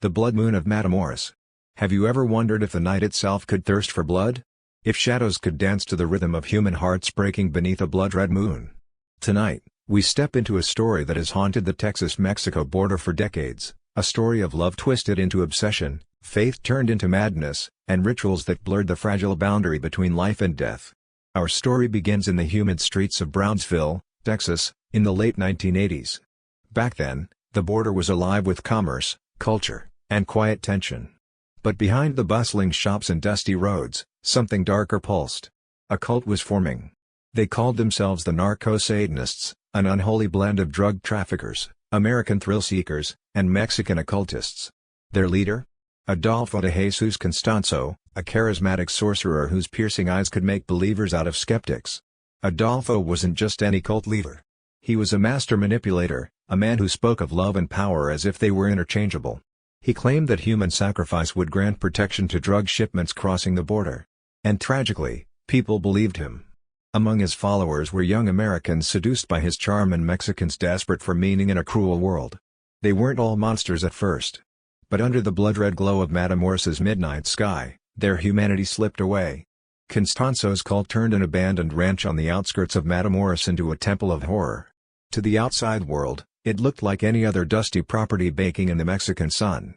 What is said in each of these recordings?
The blood moon of Matamoros. Have you ever wondered if the night itself could thirst for blood? If shadows could dance to the rhythm of human hearts breaking beneath a blood-red moon? Tonight, we step into a story that has haunted the Texas-Mexico border for decades, a story of love twisted into obsession, faith turned into madness, and rituals that blurred the fragile boundary between life and death. Our story begins in the humid streets of Brownsville, Texas, in the late 1980s. Back then, the border was alive with commerce, culture, and quiet tension. But behind the bustling shops and dusty roads, something darker pulsed. A cult was forming. They called themselves the Narco-Satanists, an unholy blend of drug traffickers, American thrill-seekers, and Mexican occultists. Their leader? Adolfo de Jesus Constanzo, a charismatic sorcerer whose piercing eyes could make believers out of skeptics. Adolfo wasn't just any cult leader. He was a master manipulator, a man who spoke of love and power as if they were interchangeable. He claimed that human sacrifice would grant protection to drug shipments crossing the border. And tragically, people believed him. Among his followers were young Americans seduced by his charm and Mexicans desperate for meaning in a cruel world. They weren't all monsters at first. But under the blood-red glow of Matamoros's midnight sky, their humanity slipped away. Constanzo's cult turned an abandoned ranch on the outskirts of Matamoros into a temple of horror. To the outside world, it looked like any other dusty property baking in the Mexican sun.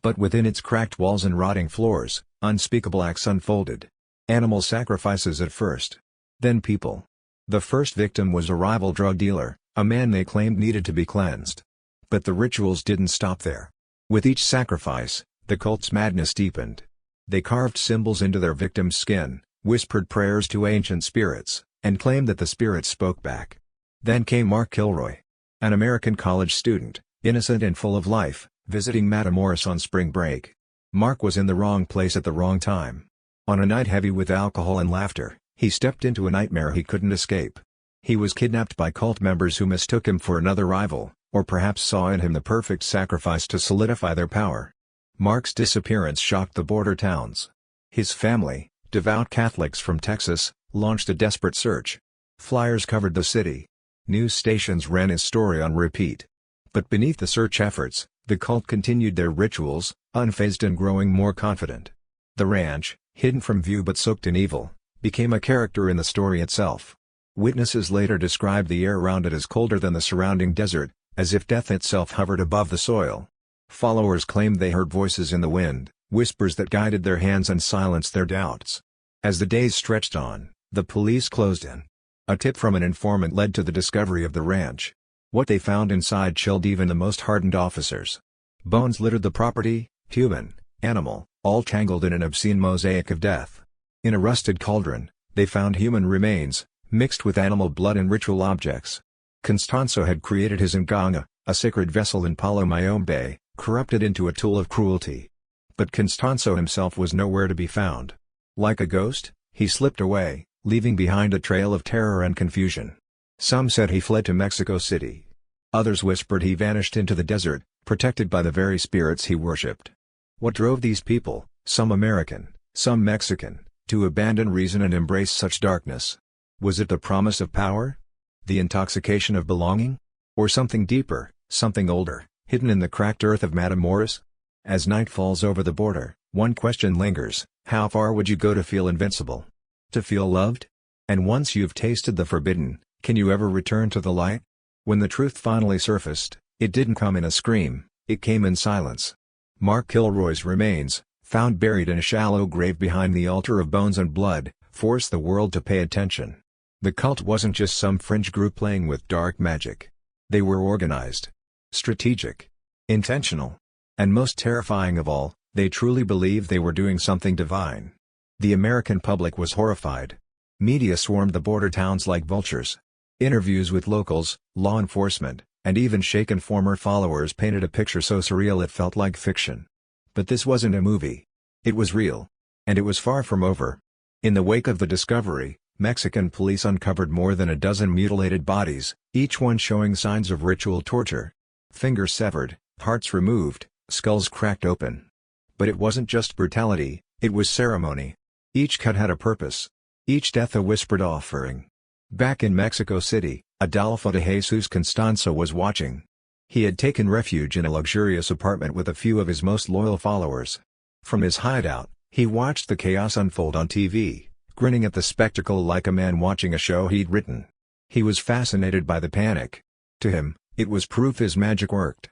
But within its cracked walls and rotting floors, unspeakable acts unfolded. Animal sacrifices at first. Then people. The first victim was a rival drug dealer, a man they claimed needed to be cleansed. But the rituals didn't stop there. With each sacrifice, the cult's madness deepened. They carved symbols into their victim's skin, whispered prayers to ancient spirits, and claimed that the spirits spoke back. Then came Mark Kilroy. An American college student, innocent and full of life, visiting Matamoros on spring break. Mark was in the wrong place at the wrong time. On a night heavy with alcohol and laughter, he stepped into a nightmare he couldn't escape. He was kidnapped by cult members who mistook him for another rival, or perhaps saw in him the perfect sacrifice to solidify their power. Mark's disappearance shocked the border towns. His family, devout Catholics from Texas, launched a desperate search. Flyers covered the city. News stations ran his story on repeat. But beneath the search efforts, the cult continued their rituals, unfazed and growing more confident. The ranch, hidden from view but soaked in evil, became a character in the story itself. Witnesses later described the air around it as colder than the surrounding desert, as if death itself hovered above the soil. Followers claimed they heard voices in the wind, whispers that guided their hands and silenced their doubts. As the days stretched on, the police closed in. A tip from an informant led to the discovery of the ranch. What they found inside chilled even the most hardened officers. Bones littered the property, human, animal, all tangled in an obscene mosaic of death. In a rusted cauldron, they found human remains, mixed with animal blood and ritual objects. Constanzo had created his nganga, a sacred vessel in Palo Mayombe, corrupted into a tool of cruelty. But Constanzo himself was nowhere to be found. Like a ghost, he slipped away, leaving behind a trail of terror and confusion. Some said he fled to Mexico City. Others whispered he vanished into the desert, protected by the very spirits he worshipped. What drove these people, some American, some Mexican, to abandon reason and embrace such darkness? Was it the promise of power? The intoxication of belonging? Or something deeper, something older, hidden in the cracked earth of Matamoros? As night falls over the border, one question lingers: how far would you go to feel invincible? To feel loved? And once you've tasted the forbidden, can you ever return to the light? When the truth finally surfaced, it didn't come in a scream, it came in silence. Mark Kilroy's remains, found buried in a shallow grave behind the altar of bones and blood, forced the world to pay attention. The cult wasn't just some fringe group playing with dark magic. They were organized, strategic, intentional, and most terrifying of all, they truly believed they were doing something divine. The American public was horrified. Media swarmed the border towns like vultures. Interviews with locals, law enforcement, and even shaken former followers painted a picture so surreal it felt like fiction. But this wasn't a movie. It was real. And it was far from over. In the wake of the discovery, Mexican police uncovered more than a dozen mutilated bodies, each one showing signs of ritual torture. Fingers severed, hearts removed, skulls cracked open. But it wasn't just brutality, it was ceremony. Each cut had a purpose. Each death a whispered offering. Back in Mexico City, Adolfo de Jesus Constanzo was watching. He had taken refuge in a luxurious apartment with a few of his most loyal followers. From his hideout, he watched the chaos unfold on TV, grinning at the spectacle like a man watching a show he'd written. He was fascinated by the panic. To him, it was proof his magic worked.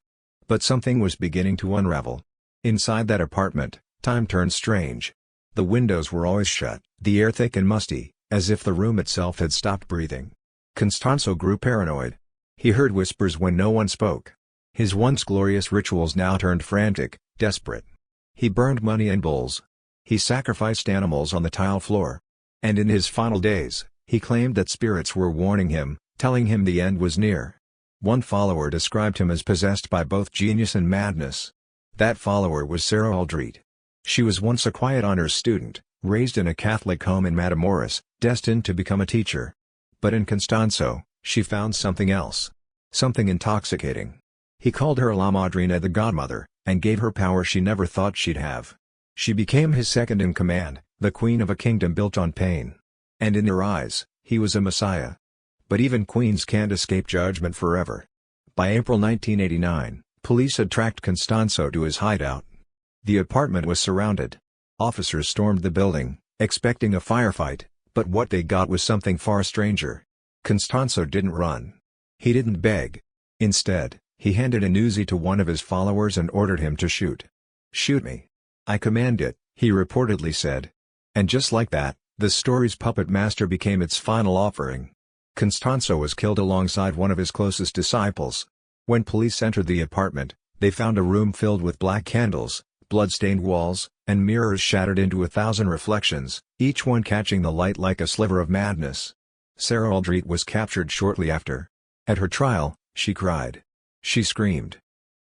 But something was beginning to unravel. Inside that apartment, time turned strange. The windows were always shut, the air thick and musty, as if the room itself had stopped breathing. Constanzo grew paranoid. He heard whispers when no one spoke. His once glorious rituals now turned frantic, desperate. He burned money and bulls. He sacrificed animals on the tile floor. And in his final days, he claimed that spirits were warning him, telling him the end was near. One follower described him as possessed by both genius and madness. That follower was Sarah Aldrete. She was once a quiet honors student, raised in a Catholic home in Matamoros, destined to become a teacher. But in Constanzo, she found something else. Something intoxicating. He called her La Madrina, the godmother, and gave her power she never thought she'd have. She became his second in command, the queen of a kingdom built on pain. And in her eyes, he was a messiah. But even queens can't escape judgment forever. By April 1989, police had tracked Constanzo to his hideout. The apartment was surrounded. Officers stormed the building, expecting a firefight, but what they got was something far stranger. Constanzo didn't run. He didn't beg. Instead, he handed an Uzi to one of his followers and ordered him to shoot. "Shoot me. I command it," he reportedly said. And just like that, the story's puppet master became its final offering. Constanzo was killed alongside one of his closest disciples. When police entered the apartment, they found a room filled with black candles, blood-stained walls, and mirrors shattered into 1,000 reflections, each one catching the light like a sliver of madness. Sarah Aldrete was captured shortly after. At her trial, she cried. She screamed.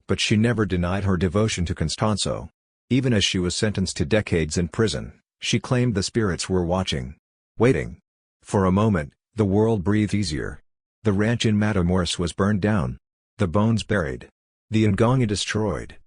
But she never denied her devotion to Constanzo. Even as she was sentenced to decades in prison, she claimed the spirits were watching. Waiting. For a moment, the world breathed easier. The ranch in Matamoros was burned down. The bones buried. The Nganga destroyed.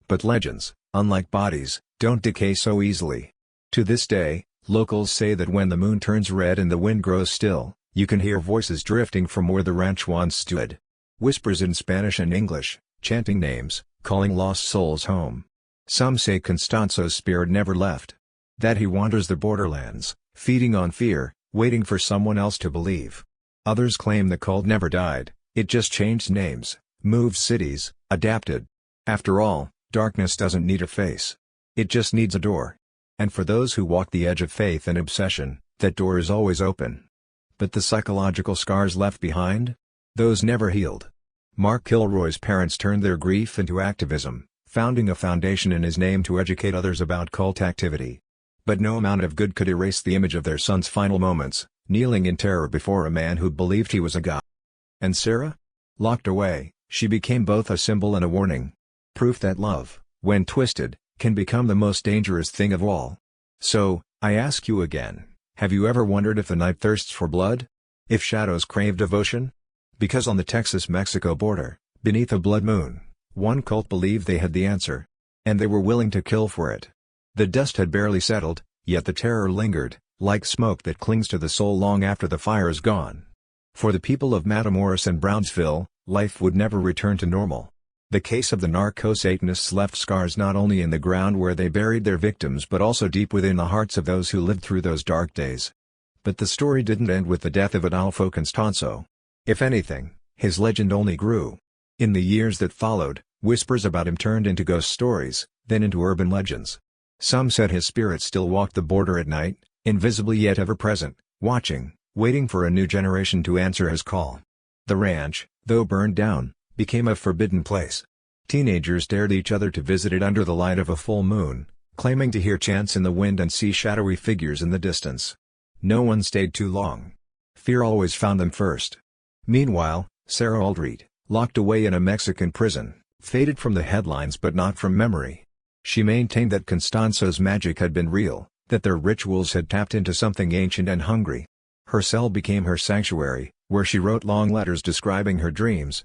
But legends, unlike bodies, don't decay so easily. To this day, locals say that when the moon turns red and the wind grows still, you can hear voices drifting from where the ranch once stood. Whispers in Spanish and English, chanting names, calling lost souls home. Some say Constanzo's spirit never left. That he wanders the borderlands, feeding on fear, waiting for someone else to believe. Others claim the cult never died, it just changed names, moved cities, adapted. After all, darkness doesn't need a face. It just needs a door. And for those who walk the edge of faith and obsession, that door is always open. But the psychological scars left behind? Those never healed. Mark Kilroy's parents turned their grief into activism, founding a foundation in his name to educate others about cult activity. But no amount of good could erase the image of their son's final moments, kneeling in terror before a man who believed he was a god. And Sarah? Locked away, she became both a symbol and a warning. Proof that love, when twisted, can become the most dangerous thing of all. So, I ask you again, have you ever wondered if the night thirsts for blood? If shadows crave devotion? Because on the Texas-Mexico border, beneath a blood moon, one cult believed they had the answer. And they were willing to kill for it. The dust had barely settled, yet the terror lingered, like smoke that clings to the soul long after the fire is gone. For the people of Matamoros and Brownsville, life would never return to normal. The case of the narco-Satanists left scars not only in the ground where they buried their victims but also deep within the hearts of those who lived through those dark days. But the story didn't end with the death of Adolfo Constanzo. If anything, his legend only grew. In the years that followed, whispers about him turned into ghost stories, then into urban legends. Some said his spirit still walked the border at night, invisibly yet ever present, watching, waiting for a new generation to answer his call. The ranch, though burned down, became a forbidden place. Teenagers dared each other to visit it under the light of a full moon, claiming to hear chants in the wind and see shadowy figures in the distance. No one stayed too long. Fear always found them first. Meanwhile, Sarah Aldrete, locked away in a Mexican prison, faded from the headlines but not from memory. She maintained that Constanzo's magic had been real, that their rituals had tapped into something ancient and hungry. Her cell became her sanctuary, where she wrote long letters describing her dreams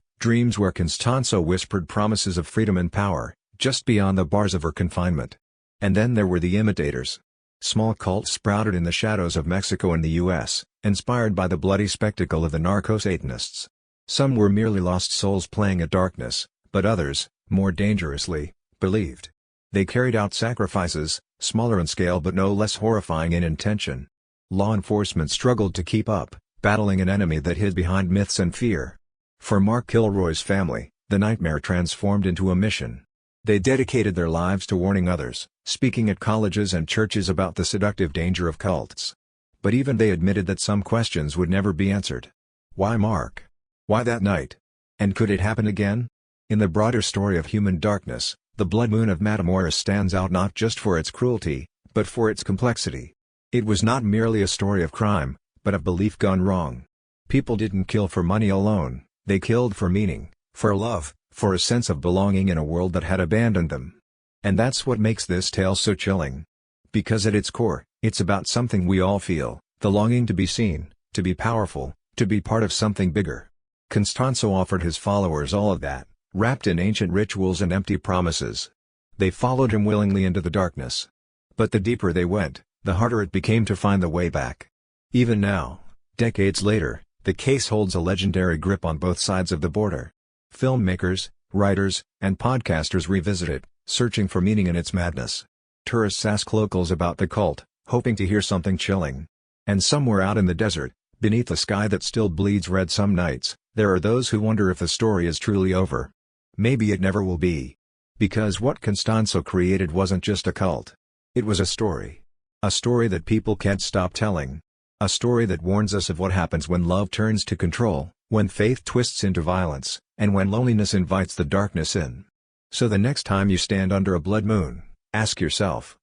where Constanzo whispered promises of freedom and power, just beyond the bars of her confinement. And then there were the imitators. Small cults sprouted in the shadows of Mexico and the U.S., inspired by the bloody spectacle of the narco-Satanists. Some were merely lost souls playing at darkness, But others, more dangerously, believed. They carried out sacrifices, smaller in scale but no less horrifying in intention. Law enforcement struggled to keep up, battling an enemy that hid behind myths and fear. For Mark Kilroy's family, the nightmare transformed into a mission. They dedicated their lives to warning others, speaking at colleges and churches about the seductive danger of cults. But even they admitted that some questions would never be answered. Why Mark? Why that night? And could it happen again? In the broader story of human darkness, the blood moon of Matamoros stands out not just for its cruelty, but for its complexity. It was not merely a story of crime, but of belief gone wrong. People didn't kill for money alone, they killed for meaning, for love, for a sense of belonging in a world that had abandoned them. And that's what makes this tale so chilling. Because at its core, it's about something we all feel, the longing to be seen, to be powerful, to be part of something bigger. Constanzo offered his followers all of that, wrapped in ancient rituals and empty promises. They followed him willingly into the darkness. But the deeper they went, the harder it became to find the way back. Even now, decades later, the case holds a legendary grip on both sides of the border. Filmmakers, writers, and podcasters revisit it, searching for meaning in its madness. Tourists ask locals about the cult, hoping to hear something chilling. And somewhere out in the desert, beneath a sky that still bleeds red some nights, there are those who wonder if the story is truly over. Maybe it never will be. Because what Constanzo created wasn't just a cult. It was a story. A story that people can't stop telling. A story that warns us of what happens when love turns to control, when faith twists into violence, and when loneliness invites the darkness in. So the next time you stand under a blood moon, ask yourself,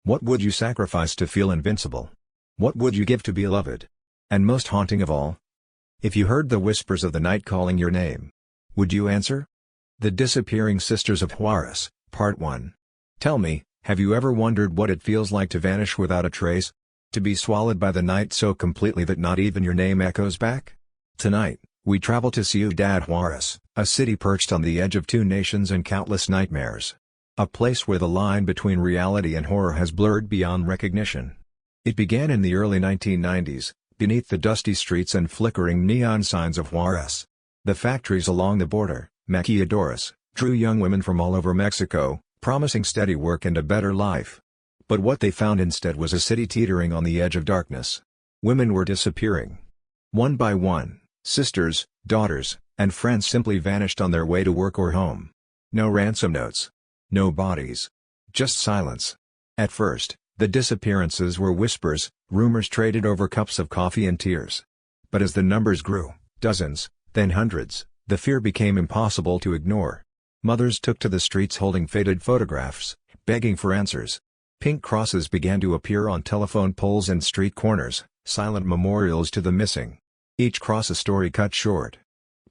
what would you sacrifice to feel invincible? What would you give to be loved? And most haunting of all, if you heard the whispers of the night calling your name, would you answer? The Disappearing Sisters of Juarez, Part 1. Tell me, have you ever wondered what it feels like to vanish without a trace? To be swallowed by the night so completely that not even your name echoes back? Tonight, we travel to Ciudad Juarez, a city perched on the edge of two nations and countless nightmares. A place where the line between reality and horror has blurred beyond recognition. It began in the early 1990s, beneath the dusty streets and flickering neon signs of Juarez. The factories along the border, maquiladoras, drew young women from all over Mexico, promising steady work and a better life. But what they found instead was a city teetering on the edge of darkness. Women were disappearing. One by one, sisters, daughters, and friends simply vanished on their way to work or home. No ransom notes. No bodies. Just silence. At first, the disappearances were whispers, rumors traded over cups of coffee and tears. But as the numbers grew, dozens, then hundreds, the fear became impossible to ignore. Mothers took to the streets holding faded photographs, begging for answers. Pink crosses began to appear on telephone poles and street corners, silent memorials to the missing. Each cross a story cut short.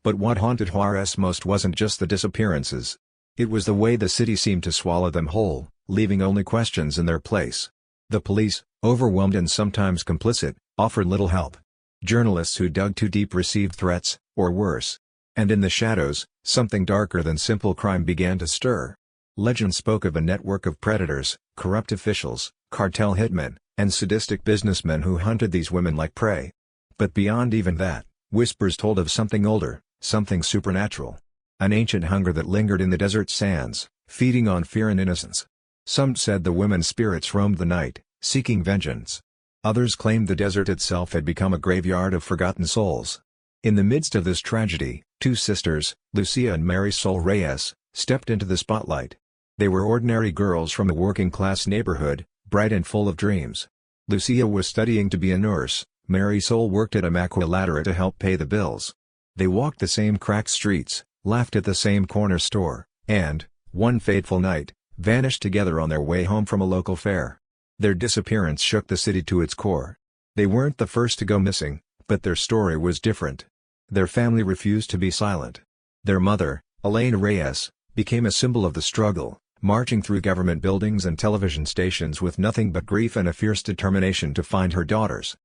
But what haunted Juarez most wasn't just the disappearances. It was the way the city seemed to swallow them whole, leaving only questions in their place. The police, overwhelmed and sometimes complicit, offered little help. Journalists who dug too deep received threats, or worse. And in the shadows, something darker than simple crime began to stir. Legend spoke of a network of predators, corrupt officials, cartel hitmen, and sadistic businessmen who hunted these women like prey. But beyond even that, whispers told of something older, something supernatural. An ancient hunger that lingered in the desert sands, feeding on fear and innocence. Some said the women's spirits roamed the night, seeking vengeance. Others claimed the desert itself had become a graveyard of forgotten souls. In the midst of this tragedy, two sisters, Lucia and Marisol Reyes, stepped into the spotlight. They were ordinary girls from a working-class neighborhood, bright and full of dreams. Lucia was studying to be a nurse, Marisol worked at a maquiladora to help pay the bills. They walked the same cracked streets, laughed at the same corner store, and, one fateful night, vanished together on their way home from a local fair. Their disappearance shook the city to its core. They weren't the first to go missing, but their story was different. Their family refused to be silent. Their mother, Elaine Reyes, became a symbol of the struggle, marching through government buildings and television stations with nothing but grief and a fierce determination to find her daughters.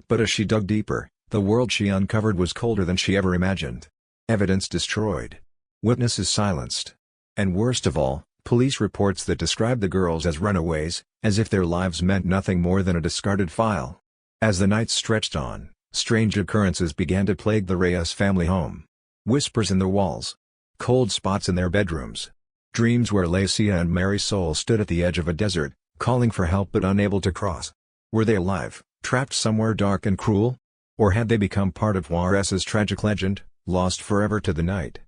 But as she dug deeper, the world she uncovered was colder than she ever imagined. Evidence destroyed. Witnesses silenced. And worst of all, police reports that described the girls as runaways, as if their lives meant nothing more than a discarded file. As the nights stretched on, strange occurrences began to plague the Reyes family home. Whispers in the walls. Cold spots in their bedrooms. Dreams where Lucia and Marisol stood at the edge of a desert, calling for help but unable to cross. Were they alive, trapped somewhere dark and cruel? Or had they become part of Juarez's tragic legend, lost forever to the night?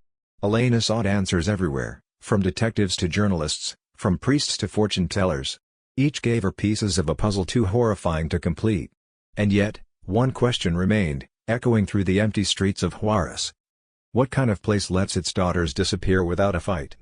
Elena sought answers everywhere, from detectives to journalists, from priests to fortune-tellers. Each gave her pieces of a puzzle too horrifying to complete. And yet, one question remained, echoing through the empty streets of Juarez. What kind of place lets its daughters disappear without a fight?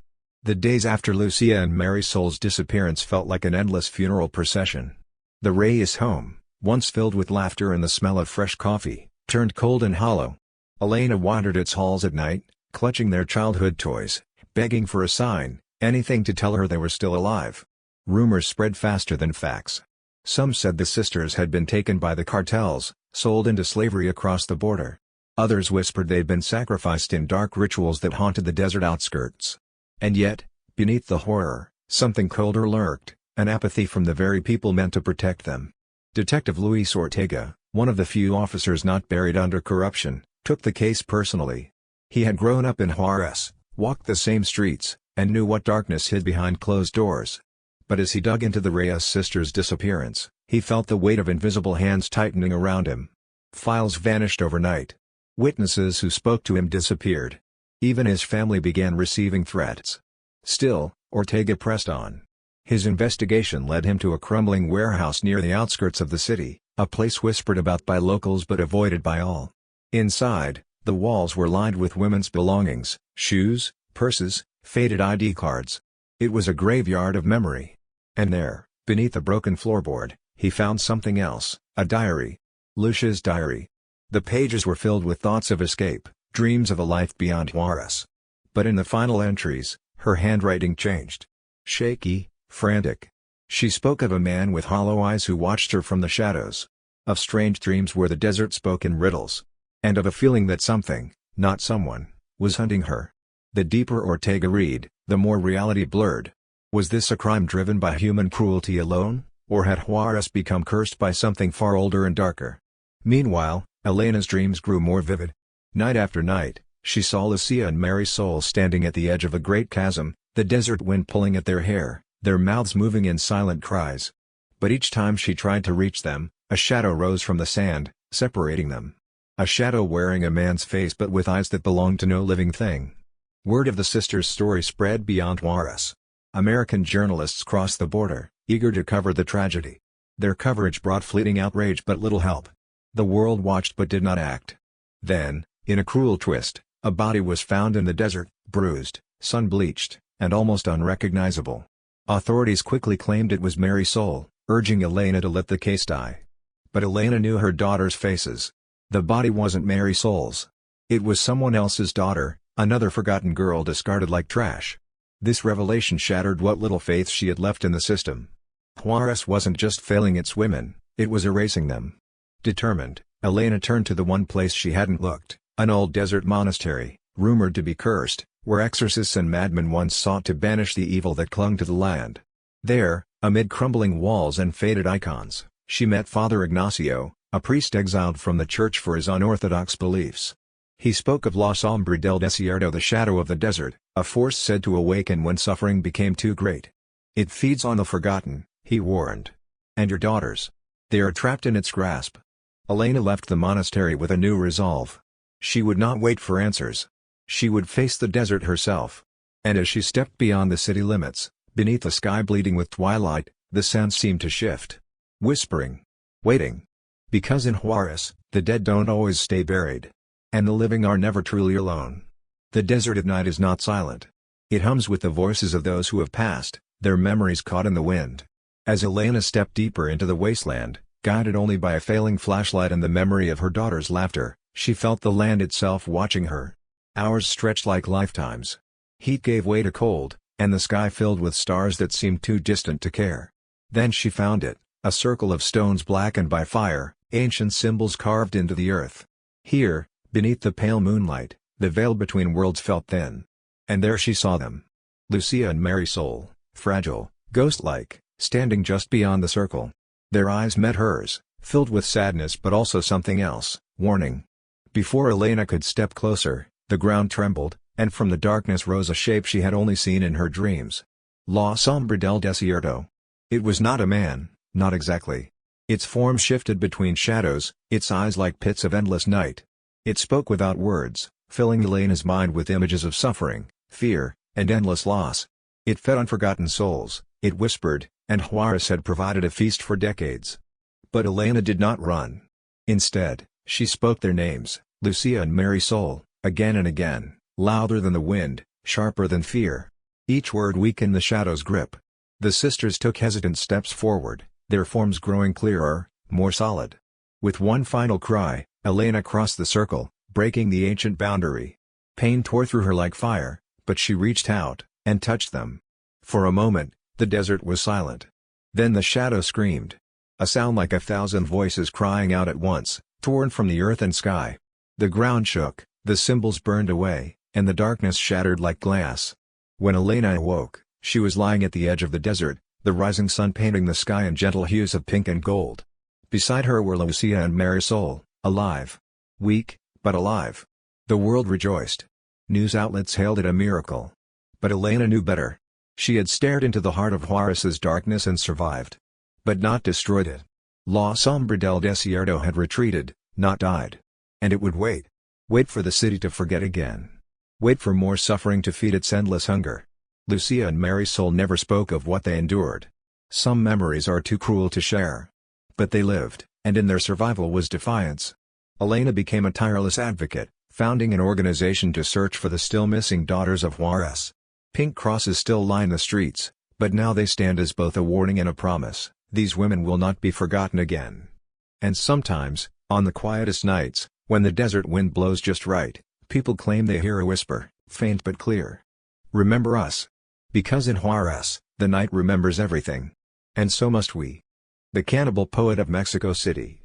The days after Lucia and Marisol's disappearance felt like an endless funeral procession. The Reyes home, once filled with laughter and the smell of fresh coffee, turned cold and hollow. Elena wandered its halls at night, clutching their childhood toys, begging for a sign, anything to tell her they were still alive. Rumors spread faster than facts. Some said the sisters had been taken by the cartels, sold into slavery across the border. Others whispered they'd been sacrificed in dark rituals that haunted the desert outskirts. And yet, beneath the horror, something colder lurked, an apathy from the very people meant to protect them. Detective Luis Ortega, one of the few officers not buried under corruption, took the case personally. He had grown up in Juarez, walked the same streets, and knew what darkness hid behind closed doors. But as he dug into the Reyes sisters' disappearance, he felt the weight of invisible hands tightening around him. Files vanished overnight. Witnesses who spoke to him disappeared. Even his family began receiving threats. Still, Ortega pressed on. His investigation led him to a crumbling warehouse near the outskirts of the city, a place whispered about by locals but avoided by all. Inside, the walls were lined with women's belongings, shoes, purses, faded ID cards. It was a graveyard of memory. And there, beneath a broken floorboard, he found something else, a diary. Lucia's diary. The pages were filled with thoughts of escape, dreams of a life beyond Juarez. But in the final entries, her handwriting changed. Shaky, frantic. She spoke of a man with hollow eyes who watched her from the shadows. Of strange dreams where the desert spoke in riddles. And of a feeling that something, not someone, was hunting her. The deeper Ortega read, the more reality blurred. Was this a crime driven by human cruelty alone, or had Juarez become cursed by something far older and darker? Meanwhile, Elena's dreams grew more vivid. Night after night, she saw Lucia and Marisol standing at the edge of a great chasm, the desert wind pulling at their hair, their mouths moving in silent cries. But each time she tried to reach them, a shadow rose from the sand, separating them. A shadow wearing a man's face but with eyes that belonged to no living thing. Word of the sisters' story spread beyond Juarez. American journalists crossed the border, eager to cover the tragedy. Their coverage brought fleeting outrage but little help. The world watched but did not act. Then, in a cruel twist, a body was found in the desert, bruised, sun-bleached, and almost unrecognizable. Authorities quickly claimed it was Marisol, urging Elena to let the case die. But Elena knew her daughters' faces. The body wasn't Marisol's. It was someone else's daughter, another forgotten girl discarded like trash. This revelation shattered what little faith she had left in the system. Juarez wasn't just failing its women, it was erasing them. Determined, Elena turned to the one place she hadn't looked, an old desert monastery, rumored to be cursed, where exorcists and madmen once sought to banish the evil that clung to the land. There, amid crumbling walls and faded icons, she met Father Ignacio, a priest exiled from the church for his unorthodox beliefs. He spoke of La Sombra del Desierto, the shadow of the desert, a force said to awaken when suffering became too great. It feeds on the forgotten, he warned. And your daughters? They are trapped in its grasp. Elena left the monastery with a new resolve. She would not wait for answers. She would face the desert herself. And as she stepped beyond the city limits, beneath a sky bleeding with twilight, the sound seemed to shift. Whispering. Waiting. Because in Juarez, the dead don't always stay buried. And the living are never truly alone. The desert at night is not silent. It hums with the voices of those who have passed, their memories caught in the wind. As Elena stepped deeper into the wasteland, guided only by a failing flashlight and the memory of her daughter's laughter, she felt the land itself watching her. Hours stretched like lifetimes. Heat gave way to cold, and the sky filled with stars that seemed too distant to care. Then she found it, a circle of stones blackened by fire, ancient symbols carved into the earth. Here, beneath the pale moonlight, the veil between worlds felt thin. And there she saw them. Lucia and Marisol, fragile, ghost-like, standing just beyond the circle. Their eyes met hers, filled with sadness but also something else, warning. Before Elena could step closer, the ground trembled, and from the darkness rose a shape she had only seen in her dreams. La sombra del desierto. It was not a man, not exactly. Its form shifted between shadows, its eyes like pits of endless night. It spoke without words, filling Elena's mind with images of suffering, fear, and endless loss. It fed on forgotten souls, it whispered, and Juarez had provided a feast for decades. But Elena did not run. Instead, she spoke their names, Lucia and Marisol, again and again, louder than the wind, sharper than fear. Each word weakened the shadow's grip. The sisters took hesitant steps forward, their forms growing clearer, more solid. With one final cry, Elena crossed the circle, breaking the ancient boundary. Pain tore through her like fire, but she reached out, and touched them. For a moment, the desert was silent. Then the shadow screamed. A sound like 1,000 voices crying out at once, torn from the earth and sky. The ground shook, the symbols burned away, and the darkness shattered like glass. When Elena awoke, she was lying at the edge of the desert, the rising sun painting the sky in gentle hues of pink and gold. Beside her were Lucia and Marisol, alive. Weak, but alive. The world rejoiced. News outlets hailed it a miracle. But Elena knew better. She had stared into the heart of Juarez's darkness and survived. But not destroyed it. La sombra del desierto had retreated, not died. And it would wait. Wait for the city to forget again. Wait for more suffering to feed its endless hunger. Lucia and Marisol never spoke of what they endured. Some memories are too cruel to share. But they lived, and in their survival was defiance. Elena became a tireless advocate, founding an organization to search for the still missing daughters of Juarez. Pink crosses still line the streets, but now they stand as both a warning and a promise: these women will not be forgotten again. And sometimes, on the quietest nights, when the desert wind blows just right, people claim they hear a whisper, faint but clear. Remember us. Because in Juarez, the night remembers everything. And so must we. The Cannibal Poet of Mexico City.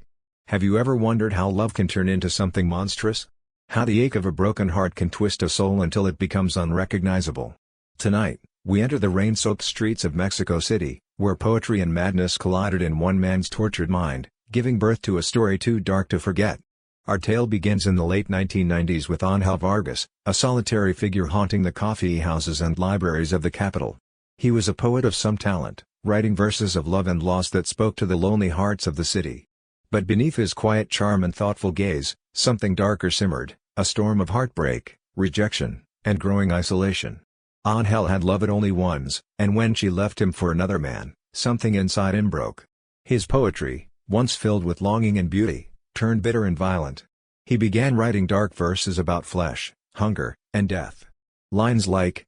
Have you ever wondered how love can turn into something monstrous? How the ache of a broken heart can twist a soul until it becomes unrecognizable? Tonight, we enter the rain-soaked streets of Mexico City, where poetry and madness collided in one man's tortured mind, giving birth to a story too dark to forget. Our tale begins in the late 1990s with Ángel Vargas, a solitary figure haunting the coffee houses and libraries of the capital. He was a poet of some talent, writing verses of love and loss that spoke to the lonely hearts of the city. But beneath his quiet charm and thoughtful gaze, something darker simmered, a storm of heartbreak, rejection, and growing isolation. Ángel had loved only once, and when she left him for another man, something inside him broke. His poetry, once filled with longing and beauty, turned bitter and violent. He began writing dark verses about flesh, hunger, and death. Lines like,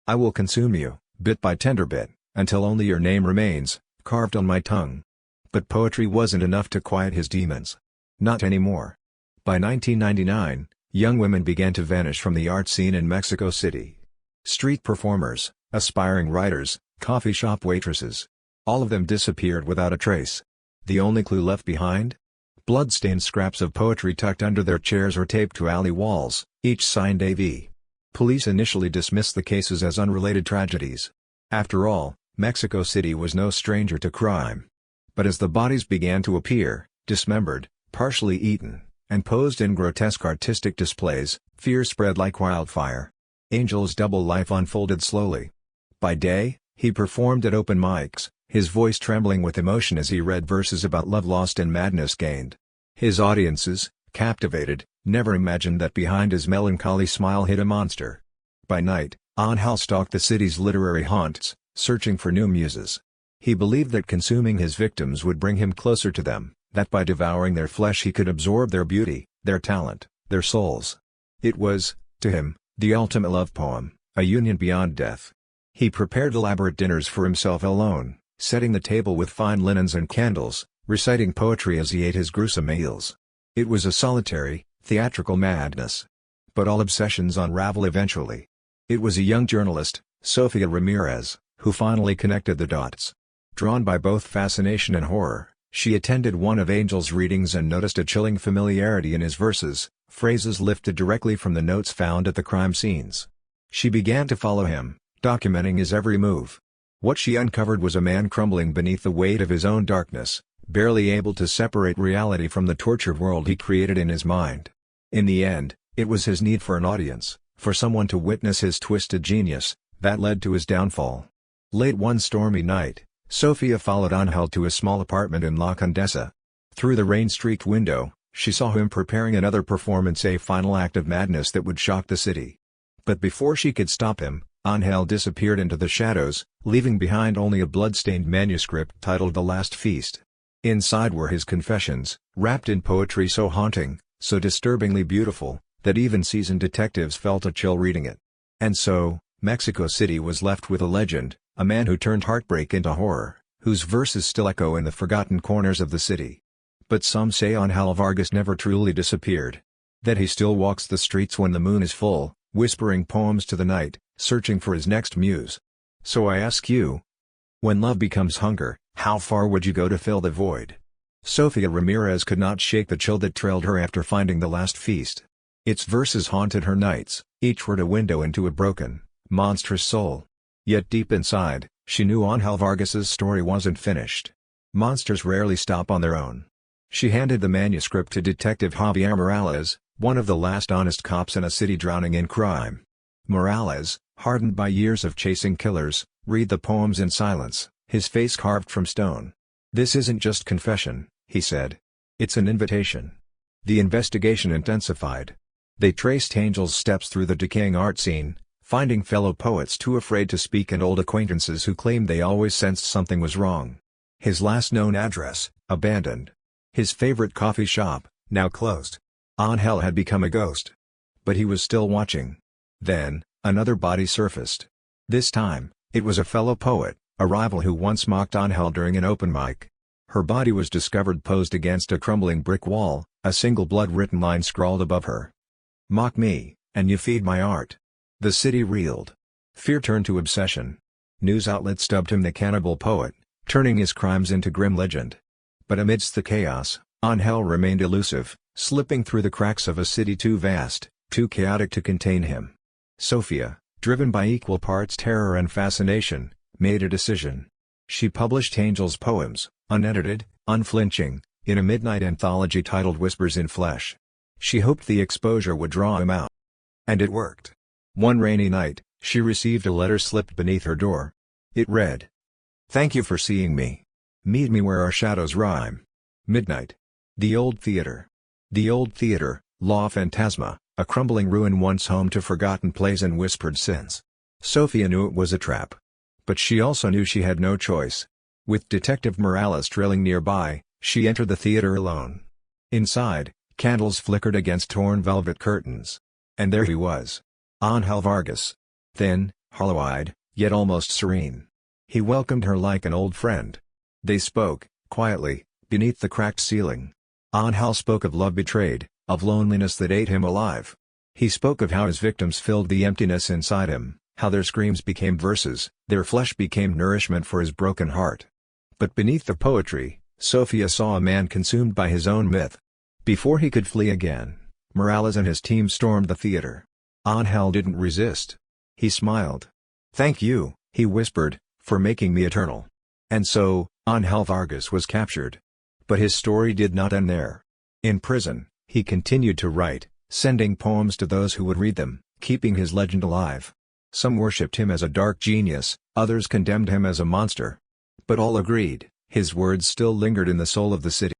"I will consume you, bit by tender bit, until only your name remains, carved on my tongue." But poetry wasn't enough to quiet his demons. Not anymore. By 1999, young women began to vanish from the art scene in Mexico City. Street performers, aspiring writers, coffee shop waitresses. All of them disappeared without a trace. The only clue left behind? Blood-stained scraps of poetry tucked under their chairs or taped to alley walls, each signed AV. Police initially dismissed the cases as unrelated tragedies. After all, Mexico City was no stranger to crime. But as the bodies began to appear, dismembered, partially eaten, and posed in grotesque artistic displays, fear spread like wildfire. Angel's double life unfolded slowly. By day, he performed at open mics, his voice trembling with emotion as he read verses about love lost and madness gained. His audiences, captivated, never imagined that behind his melancholy smile hid a monster. By night, Ángel stalked the city's literary haunts, searching for new muses. He believed that consuming his victims would bring him closer to them, that by devouring their flesh he could absorb their beauty, their talent, their souls. It was, to him, the ultimate love poem, a union beyond death. He prepared elaborate dinners for himself alone, setting the table with fine linens and candles, reciting poetry as he ate his gruesome meals. It was a solitary, theatrical madness. But all obsessions unravel eventually. It was a young journalist, Sofia Ramirez, who finally connected the dots. Drawn by both fascination and horror, she attended one of Angel's readings and noticed a chilling familiarity in his verses, phrases lifted directly from the notes found at the crime scenes. She began to follow him, documenting his every move. What she uncovered was a man crumbling beneath the weight of his own darkness, barely able to separate reality from the tortured world he created in his mind. In the end, it was his need for an audience, For someone to witness his twisted genius, that led to his downfall. Late one stormy night, Sofia followed Angel to a small apartment in La Condesa. Through the rain-streaked window, she saw him preparing another performance, a final act of madness that would shock the city. But before she could stop him, Angel disappeared into the shadows, leaving behind only a blood-stained manuscript titled The Last Feast. Inside were his confessions, wrapped in poetry so haunting, so disturbingly beautiful, that even seasoned detectives felt a chill reading it. And so, Mexico City was left with a legend, a man who turned heartbreak into horror, whose verses still echo in the forgotten corners of the city. But some say Angel Vargas never truly disappeared. That he still walks the streets when the moon is full, whispering poems to the night, searching for his next muse. So I ask you, when love becomes hunger, how far would you go to fill the void? Sofia Ramirez could not shake the chill that trailed her after finding The Last Feast. Its verses haunted her nights, each word a window into a broken, monstrous soul. Yet deep inside, she knew Angel Vargas's story wasn't finished. Monsters rarely stop on their own. She handed the manuscript to Detective Javier Morales, one of the last honest cops in a city drowning in crime. Morales, hardened by years of chasing killers, read the poems in silence, his face carved from stone. "This isn't just confession," he said. "It's an invitation." The investigation intensified. They traced Angel's steps through the decaying art scene, finding fellow poets too afraid to speak and old acquaintances who claimed they always sensed something was wrong. His last known address, abandoned. His favorite coffee shop, now closed. Angel had become a ghost. But he was still watching. Then, another body surfaced. This time, it was a fellow poet, a rival who once mocked Angel during an open mic. Her body was discovered posed against a crumbling brick wall, a single blood-written line scrawled above her. "Mock me, and you feed my art." The city reeled. Fear turned to obsession. News outlets dubbed him the cannibal poet, turning his crimes into grim legend. But amidst the chaos, Angel remained elusive, slipping through the cracks of a city too vast, too chaotic to contain him. Sofia, driven by equal parts terror and fascination, made a decision. She published Angel's poems, unedited, unflinching, in a midnight anthology titled Whispers in Flesh. She hoped the exposure would draw him out. And it worked. One rainy night, she received a letter slipped beneath her door. It read, "Thank you for seeing me. Meet me where our shadows rhyme. Midnight. The Old Theater." The Old Theater, La Fantasma, a crumbling ruin once home to forgotten plays and whispered sins. Sofia knew it was a trap. But she also knew she had no choice. With Detective Morales trailing nearby, she entered the theater alone. Inside, candles flickered against torn velvet curtains. And there he was. Angel Vargas. Thin, hollow-eyed, yet almost serene. He welcomed her like an old friend. They spoke, quietly, beneath the cracked ceiling. Angel spoke of love betrayed, of loneliness that ate him alive. He spoke of how his victims filled the emptiness inside him, how their screams became verses, their flesh became nourishment for his broken heart. But beneath the poetry, Sofia saw a man consumed by his own myth. Before he could flee again, Morales and his team stormed the theater. Angel didn't resist. He smiled. "Thank you," he whispered, "for making me eternal." And so, Angel Vargas was captured. But his story did not end there. In prison, he continued to write, sending poems to those who would read them, keeping his legend alive. Some worshipped him as a dark genius, others condemned him as a monster. But all agreed, his words still lingered in the soul of the city.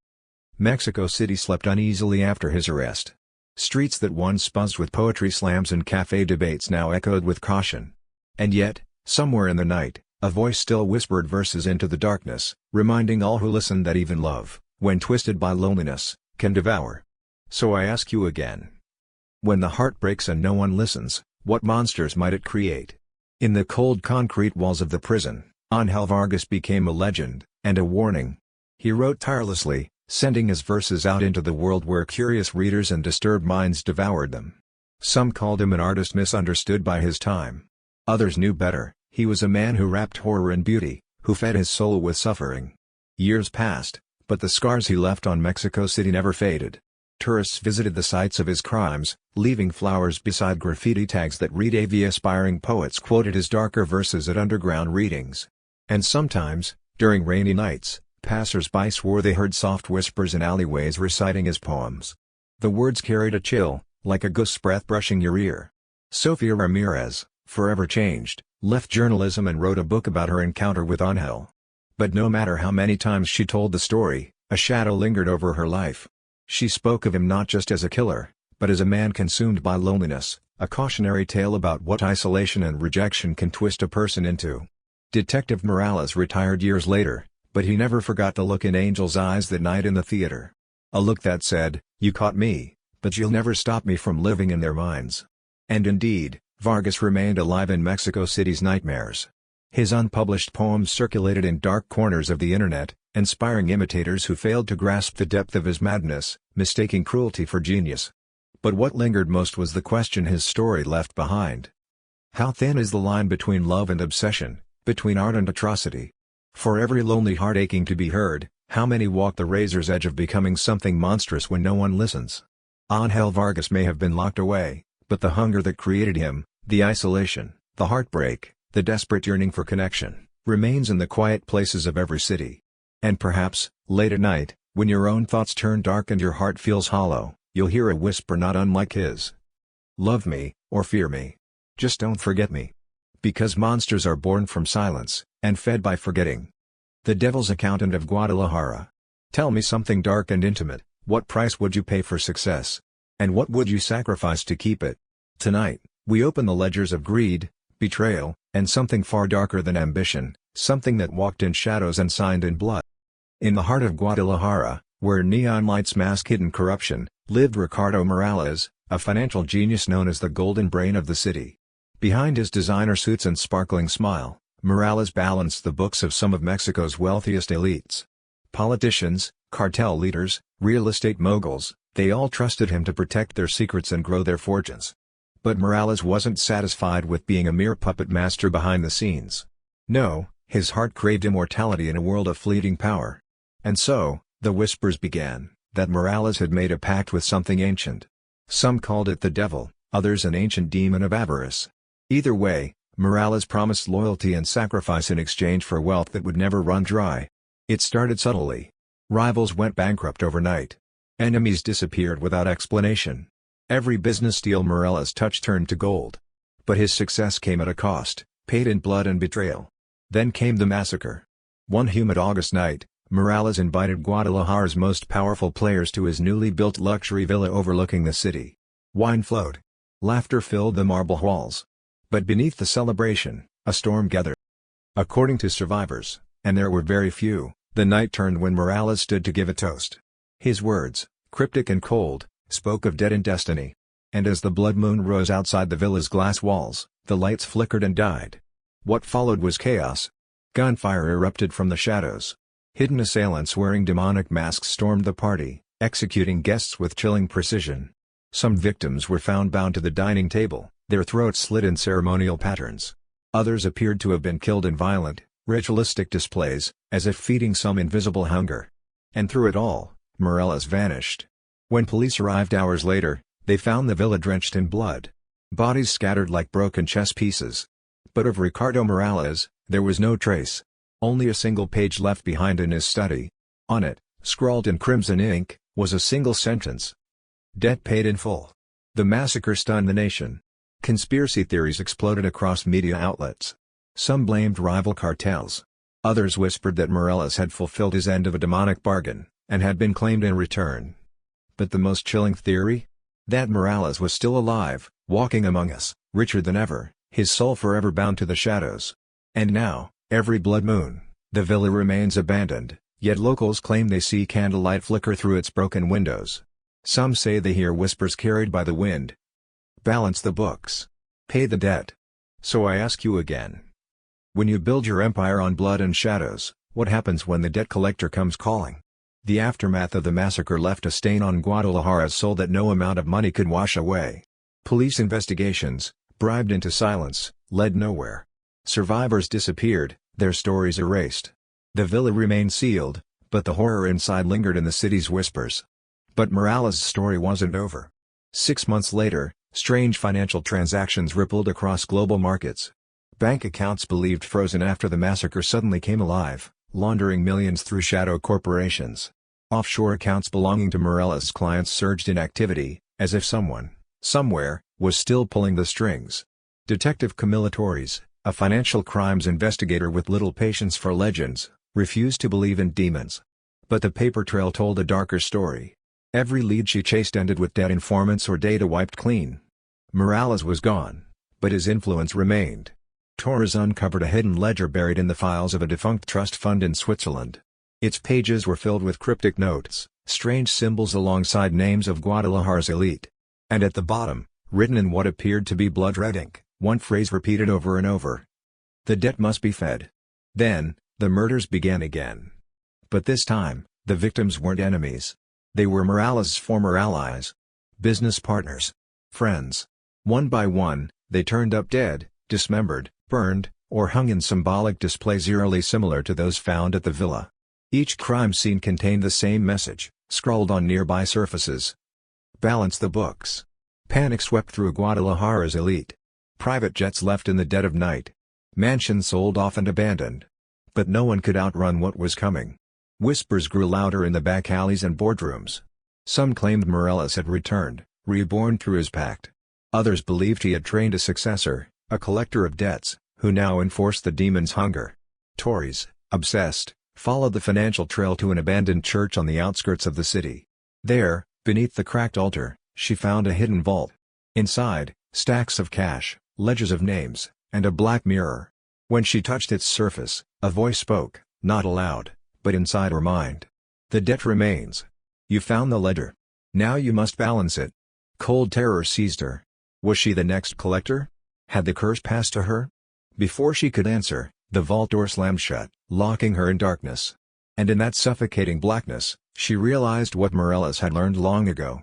Mexico City slept uneasily after his arrest. Streets that once buzzed with poetry slams and cafe debates now echoed with caution. And yet, somewhere in the night, a voice still whispered verses into the darkness, reminding all who listen that even love, when twisted by loneliness, can devour. So I ask you again. When the heart breaks and no one listens, what monsters might it create? In the cold concrete walls of the prison, Angel Vargas became a legend, and a warning. He wrote tirelessly, sending his verses out into the world where curious readers and disturbed minds devoured them. Some called him an artist misunderstood by his time. Others knew better, he was a man who wrapped horror in beauty, who fed his soul with suffering. Years passed, but the scars he left on Mexico City never faded. Tourists visited the sites of his crimes, leaving flowers beside graffiti tags that read AV. Aspiring poets quoted his darker verses at underground readings. And sometimes, during rainy nights, passers-by swore they heard soft whispers in alleyways reciting his poems. The words carried a chill, like a ghost's breath brushing your ear. Sofia Ramirez, forever changed, left journalism and wrote a book about her encounter with Angel. But no matter how many times she told the story, a shadow lingered over her life. She spoke of him not just as a killer, but as a man consumed by loneliness, a cautionary tale about what isolation and rejection can twist a person into. Detective Morales retired years later, but he never forgot the look in Angel's eyes that night in the theater. A look that said, "You caught me, but you'll never stop me from living in their minds." And indeed, Vargas remained alive in Mexico City's nightmares. His unpublished poems circulated in dark corners of the internet, inspiring imitators who failed to grasp the depth of his madness, mistaking cruelty for genius. But what lingered most was the question his story left behind. How thin is the line between love and obsession, between art and atrocity? For every lonely heart aching to be heard, how many walk the razor's edge of becoming something monstrous when no one listens? Angel Vargas may have been locked away, but the hunger that created him, the isolation, the heartbreak, the desperate yearning for connection, remains in the quiet places of every city. And perhaps, late at night, when your own thoughts turn dark and your heart feels hollow, you'll hear a whisper not unlike his. Love me, or fear me. Just don't forget me. Because monsters are born from silence, and fed by forgetting. The Devil's Accountant of Guadalajara. Tell me something dark and intimate. What price would you pay for success? And what would you sacrifice to keep it? Tonight, we open the ledgers of greed, betrayal, and something far darker than ambition, something that walked in shadows and signed in blood. In the heart of Guadalajara, where neon lights mask hidden corruption, lived Ricardo Morales, a financial genius known as the golden brain of the city. Behind his designer suits and sparkling smile, Morales balanced the books of some of Mexico's wealthiest elites. Politicians, cartel leaders, real estate moguls, they all trusted him to protect their secrets and grow their fortunes. But Morales wasn't satisfied with being a mere puppet master behind the scenes. No, his heart craved immortality in a world of fleeting power. And so, the whispers began, that Morales had made a pact with something ancient. Some called it the devil, others an ancient demon of avarice. Either way, Morales promised loyalty and sacrifice in exchange for wealth that would never run dry. It started subtly. Rivals went bankrupt overnight. Enemies disappeared without explanation. Every business deal Morales touched turned to gold. But his success came at a cost, paid in blood and betrayal. Then came the massacre. One humid August night, Morales invited Guadalajara's most powerful players to his newly built luxury villa overlooking the city. Wine flowed. Laughter filled the marble halls. But beneath the celebration, a storm gathered. According to survivors, and there were very few, the night turned when Morales stood to give a toast. His words, cryptic and cold, spoke of dead and destiny. And as the blood moon rose outside the villa's glass walls, the lights flickered and died. What followed was chaos. Gunfire erupted from the shadows. Hidden assailants wearing demonic masks stormed the party, executing guests with chilling precision. Some victims were found bound to the dining table, their throats slit in ceremonial patterns. Others appeared to have been killed in violent, ritualistic displays, as if feeding some invisible hunger. And through it all, Morales vanished. When police arrived hours later, they found the villa drenched in blood. Bodies scattered like broken chess pieces. But of Ricardo Morales, there was no trace. Only a single page left behind in his study. On it, scrawled in crimson ink, was a single sentence. Debt paid in full. The massacre stunned the nation. Conspiracy theories exploded across media outlets. Some blamed rival cartels. Others whispered that Morales had fulfilled his end of a demonic bargain, and had been claimed in return. But the most chilling theory? That Morales was still alive, walking among us, richer than ever, his soul forever bound to the shadows. And now, every blood moon, the villa remains abandoned, yet locals claim they see candlelight flicker through its broken windows. Some say they hear whispers carried by the wind. Balance the books. Pay the debt. So I ask you again. When you build your empire on blood and shadows, what happens when the debt collector comes calling? The aftermath of the massacre left a stain on Guadalajara's soul that no amount of money could wash away. Police investigations, bribed into silence, led nowhere. Survivors disappeared, their stories erased. The villa remained sealed, but the horror inside lingered in the city's whispers. But Morales' story wasn't over. 6 months later, strange financial transactions rippled across global markets. Bank accounts believed frozen after the massacre suddenly came alive, laundering millions through shadow corporations. Offshore accounts belonging to Morales' clients surged in activity, as if someone somewhere, was still pulling the strings. Detective Camilla Torres, a financial crimes investigator with little patience for legends, refused to believe in demons. But the paper trail told a darker story. Every lead she chased ended with dead informants or data wiped clean. Morales was gone, but his influence remained. Torres uncovered a hidden ledger buried in the files of a defunct trust fund in Switzerland. Its pages were filled with cryptic notes, strange symbols alongside names of Guadalajara's elite. And at the bottom, written in what appeared to be blood red ink, one phrase repeated over and over. The debt must be fed. Then, the murders began again. But this time, the victims weren't enemies. They were Morales' former allies. Business partners. Friends. One by one, they turned up dead, dismembered, burned, or hung in symbolic displays eerily similar to those found at the villa. Each crime scene contained the same message, scrawled on nearby surfaces. Balance the books. Panic swept through Guadalajara's elite. Private jets left in the dead of night. Mansions sold off and abandoned. But no one could outrun what was coming. Whispers grew louder in the back alleys and boardrooms. Some claimed Morales had returned, reborn through his pact. Others believed he had trained a successor, a collector of debts, who now enforced the demon's hunger. Torres, obsessed, followed the financial trail to an abandoned church on the outskirts of the city. There, beneath the cracked altar, she found a hidden vault. Inside, stacks of cash, ledgers of names, and a black mirror. When she touched its surface, a voice spoke, not aloud, but inside her mind. The debt remains. You found the ledger. Now you must balance it. Cold terror seized her. Was she the next collector? Had the curse passed to her? Before she could answer, the vault door slammed shut, locking her in darkness. And in that suffocating blackness, she realized what Morales had learned long ago.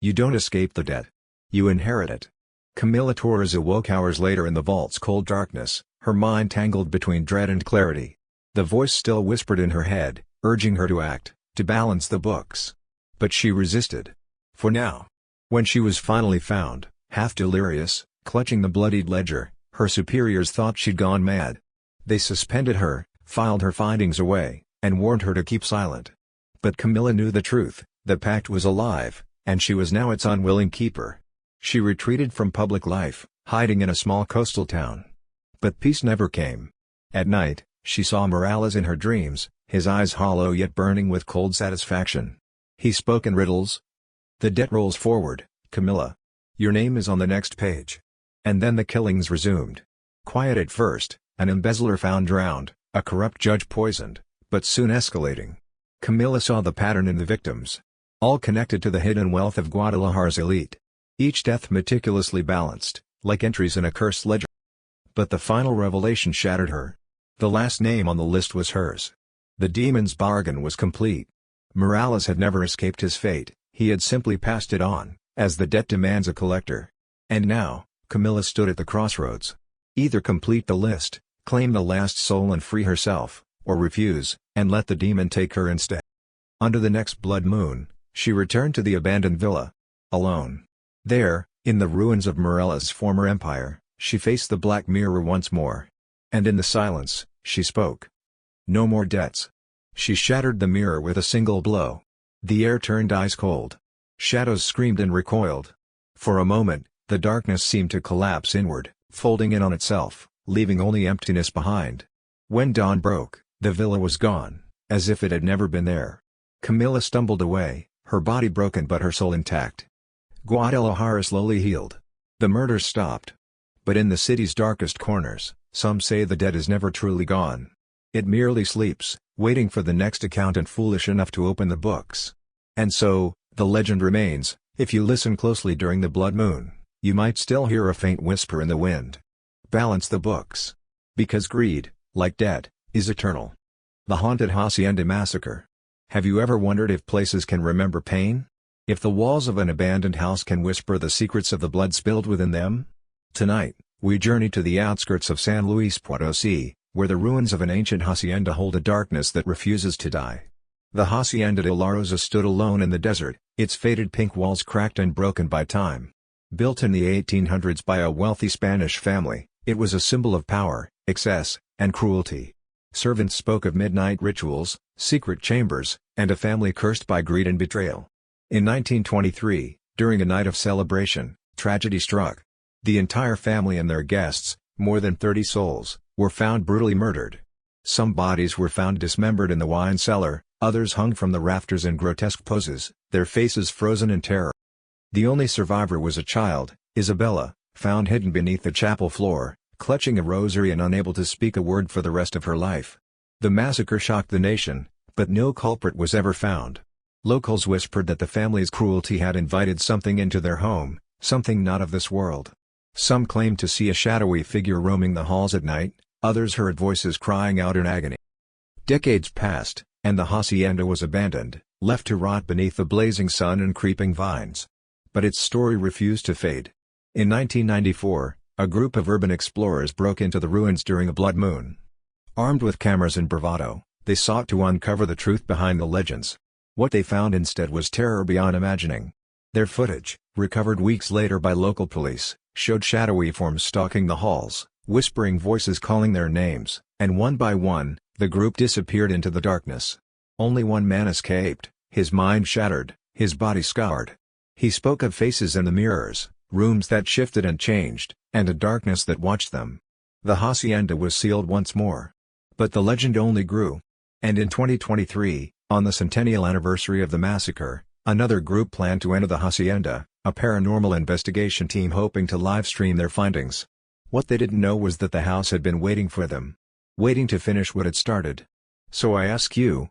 You don't escape the debt. You inherit it. Camilla Torres awoke hours later in the vault's cold darkness, her mind tangled between dread and clarity. The voice still whispered in her head, urging her to act, to balance the books. But she resisted. For now. When she was finally found, half delirious, clutching the bloodied ledger, her superiors thought she'd gone mad. They suspended her, filed her findings away, and warned her to keep silent. But Camilla knew the truth, the pact was alive, and she was now its unwilling keeper. She retreated from public life, hiding in a small coastal town. But peace never came. At night, she saw Morales in her dreams, his eyes hollow yet burning with cold satisfaction. He spoke in riddles. The debt rolls forward, Camilla. Your name is on the next page. And then the killings resumed. Quiet at first, an embezzler found drowned, a corrupt judge poisoned, but soon escalating. Camilla saw the pattern in the victims. All connected to the hidden wealth of Guadalajara's elite. Each death meticulously balanced, like entries in a cursed ledger. But the final revelation shattered her. The last name on the list was hers. The demon's bargain was complete. Morales had never escaped his fate, he had simply passed it on, as the debt demands a collector. And now, Camilla stood at the crossroads. Either complete the list, claim the last soul and free herself, or refuse, and let the demon take her instead. Under the next blood moon, she returned to the abandoned villa. Alone. There, in the ruins of Morales' former empire, she faced the black mirror once more. And in the silence, she spoke. No more debts. She shattered the mirror with a single blow. The air turned ice cold. Shadows screamed and recoiled. For a moment, the darkness seemed to collapse inward, folding in on itself, leaving only emptiness behind. When dawn broke, the villa was gone, as if it had never been there. Camilla stumbled away, her body broken but her soul intact. Guadalajara slowly healed. The murders stopped. But in the city's darkest corners, some say the dead is never truly gone. It merely sleeps, waiting for the next accountant foolish enough to open the books. And so, the legend remains, if you listen closely during the blood moon, you might still hear a faint whisper in the wind. Balance the books. Because greed, like debt, is eternal. The Haunted Hacienda Massacre. Have you ever wondered if places can remember pain? If the walls of an abandoned house can whisper the secrets of the blood spilled within them? Tonight, we journey to the outskirts of San Luis Potosí, where the ruins of an ancient hacienda hold a darkness that refuses to die. The Hacienda de la Rosa stood alone in the desert, its faded pink walls cracked and broken by time. Built in the 1800s by a wealthy Spanish family, it was a symbol of power, excess, and cruelty. Servants spoke of midnight rituals, secret chambers, and a family cursed by greed and betrayal. In 1923, during a night of celebration, Tragedy struck. The entire family and their guests, more than 30 souls, were found brutally murdered. Some bodies were found dismembered in the wine cellar, others hung from the rafters in grotesque poses, their faces frozen in terror. The only survivor was a child, Isabella, found hidden beneath the chapel floor, clutching a rosary and unable to speak a word for the rest of her life. The massacre shocked the nation, but no culprit was ever found. Locals whispered that the family's cruelty had invited something into their home, something not of this world. Some claimed to see a shadowy figure roaming the halls at night, others heard voices crying out in agony. Decades passed, and the hacienda was abandoned, left to rot beneath the blazing sun and creeping vines. But its story refused to fade. In 1994, a group of urban explorers broke into the ruins during a blood moon. Armed with cameras and bravado, they sought to uncover the truth behind the legends. What they found instead was terror beyond imagining. Their footage, recovered weeks later by local police, showed shadowy forms stalking the halls, whispering voices calling their names, and one by one, the group disappeared into the darkness. Only one man escaped, his mind shattered, his body scarred. He spoke of faces in the mirrors, rooms that shifted and changed, and a darkness that watched them. The hacienda was sealed once more. But the legend only grew. And in 2023, on the centennial anniversary of the massacre, another group planned to enter the hacienda, a paranormal investigation team hoping to live-stream their findings. What they didn't know was that the house had been waiting for them. Waiting to finish what it started. So I ask you,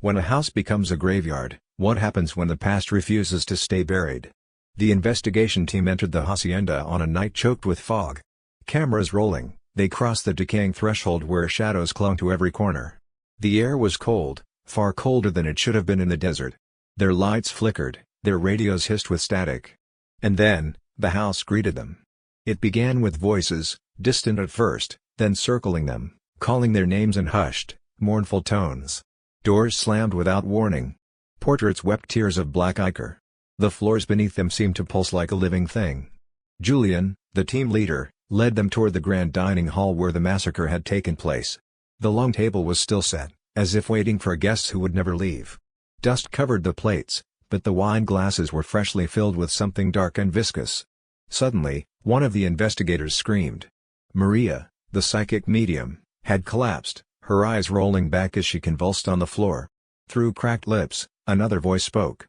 when a house becomes a graveyard, what happens when the past refuses to stay buried? The investigation team entered the hacienda on a night choked with fog. Cameras rolling, they crossed the decaying threshold where shadows clung to every corner. The air was cold, far colder than it should have been in the desert. Their lights flickered, their radios hissed with static. And then, the house greeted them. It began with voices, distant at first, then circling them, calling their names in hushed, mournful tones. Doors slammed without warning. Portraits wept tears of black ichor. The floors beneath them seemed to pulse like a living thing. Julian, the team leader, led them toward the grand dining hall where the massacre had taken place. The long table was still set, as if waiting for guests who would never leave. Dust covered the plates, but the wine glasses were freshly filled with something dark and viscous. Suddenly, one of the investigators screamed. Maria, the psychic medium, had collapsed, her eyes rolling back as she convulsed on the floor. Through cracked lips, another voice spoke.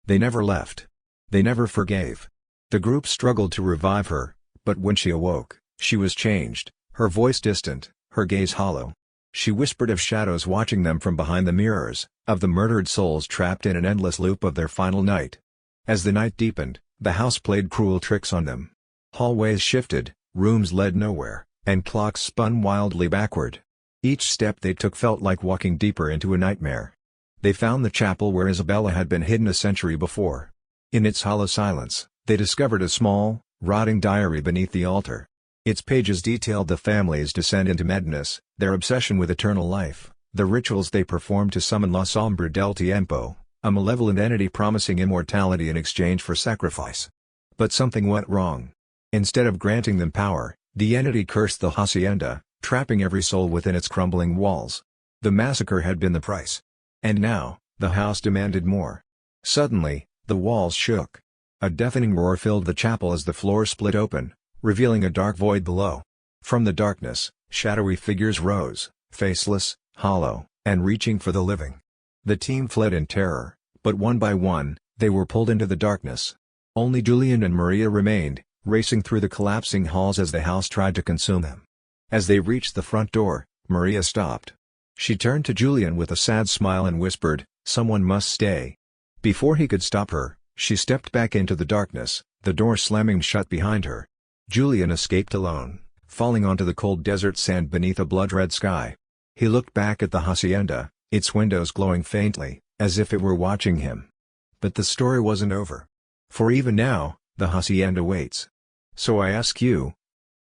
They never left. They never forgave. The group struggled to revive her, but when she awoke, she was changed, her voice distant, her gaze hollow. She whispered of shadows watching them from behind the mirrors, of the murdered souls trapped in an endless loop of their final night. As the night deepened, the house played cruel tricks on them. Hallways shifted, rooms led nowhere, and clocks spun wildly backward. Each step they took felt like walking deeper into a nightmare. They found the chapel where Isabella had been hidden a century before. In its hollow silence, they discovered a small, rotting diary beneath the altar. Its pages detailed the family's descent into madness, their obsession with eternal life, the rituals they performed to summon La Sombra del Tiempo, a malevolent entity promising immortality in exchange for sacrifice. But something went wrong. Instead of granting them power, the entity cursed the hacienda, trapping every soul within its crumbling walls. The massacre had been the price. And now, the house demanded more. Suddenly, the walls shook. A deafening roar filled the chapel as the floor split open, revealing a dark void below. From the darkness, shadowy figures rose, faceless, hollow, and reaching for the living. The team fled in terror, but one by one, they were pulled into the darkness. Only Julian and Maria remained, racing through the collapsing halls as the house tried to consume them. As they reached the front door, Maria stopped. She turned to Julian with a sad smile and whispered, "Someone must stay." Before he could stop her, she stepped back into the darkness, the door slamming shut behind her. Julian escaped alone, falling onto the cold desert sand beneath a blood-red sky. He looked back at the hacienda, its windows glowing faintly, as if it were watching him. But the story wasn't over. For even now, the hacienda waits. So I ask you,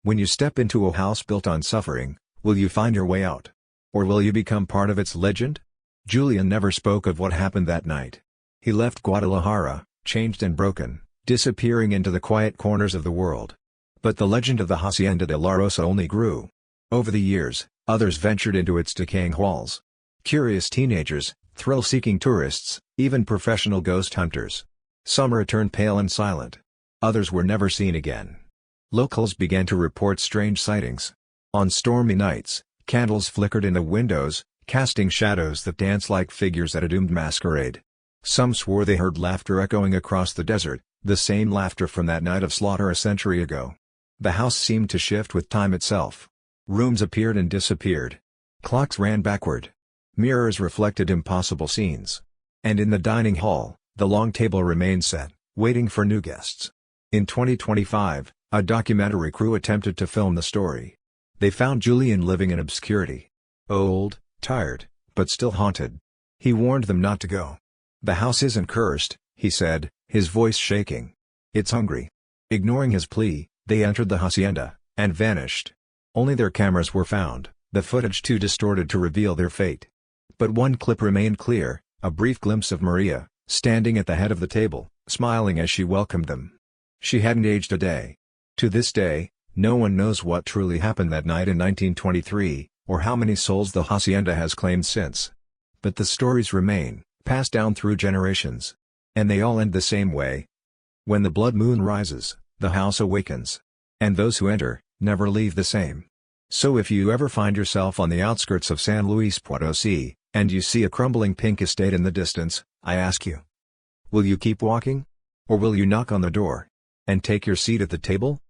when you step into a house built on suffering, will you find your way out? Or will you become part of its legend? Julian never spoke of what happened that night. He left Guadalajara, changed and broken, disappearing into the quiet corners of the world. But the legend of the Hacienda de la Rosa only grew. Over the years, others ventured into its decaying halls. Curious teenagers, thrill-seeking tourists, even professional ghost hunters. Some returned pale and silent. Others were never seen again. Locals began to report strange sightings. On stormy nights, candles flickered in the windows, casting shadows that danced like figures at a doomed masquerade. Some swore they heard laughter echoing across the desert, the same laughter from that night of slaughter a century ago. The house seemed to shift with time itself. Rooms appeared and disappeared. Clocks ran backward. Mirrors reflected impossible scenes. And in the dining hall, the long table remained set, waiting for new guests. In 2025, a documentary crew attempted to film the story. They found Julian living in obscurity. Old, tired, but still haunted. He warned them not to go. "The house isn't cursed," he said, his voice shaking. "It's hungry." Ignoring his plea, they entered the hacienda, and vanished. Only their cameras were found, the footage too distorted to reveal their fate. But one clip remained clear, a brief glimpse of Maria, standing at the head of the table, smiling as she welcomed them. She hadn't aged a day. To this day, no one knows what truly happened that night in 1923, or how many souls the hacienda has claimed since. But the stories remain, passed down through generations. And they all end the same way. When the blood moon rises, the house awakens. And those who enter, never leave the same. So if you ever find yourself on the outskirts of San Luis Potosí, and you see a crumbling pink estate in the distance, I ask you, will you keep walking? Or will you knock on the door? And take your seat at the table?